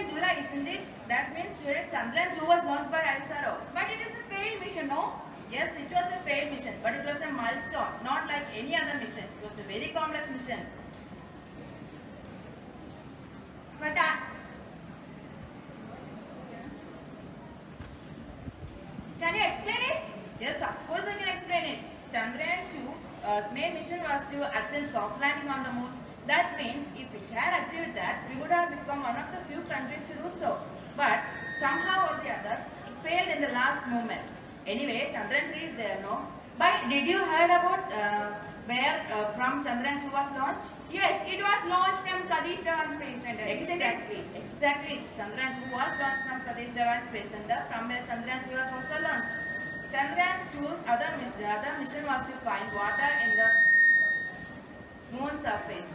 in July, isn't it? That means today Chandrayaan 2 was launched by ISRO. But it is a failed mission, no? Yes, it was a failed mission, but it was a milestone, not like any other mission. It was a very complex mission. But can you explain it? Yes, of course I can explain it. Chandrayaan 2 main mission was to attempt soft landing on the moon. That means if it had achieved that, we would have become one of the few countries to do so. But somehow or the other, it failed in the last moment. Anyway, Chandrayaan 3 is there, no? But did you heard about where from Chandrayaan 2 was launched? Yes, it was launched from Satish Dhawan Space Center. Exactly. Chandrayaan 2 was launched from Satish Dhawan Space Center, from where Chandrayaan 3 was also launched. Chandrayaan 2's other mission was to find water in the moon surface.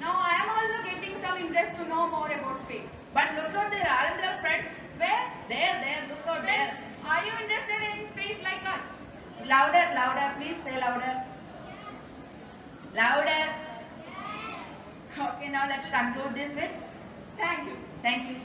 Now I am also getting some interest to know more about space. But look out there, aren't there friends? Where? There, look out there. Are you interested in space like us? Louder, please say louder. Louder. Okay, now let's conclude this with Thank you. thank you.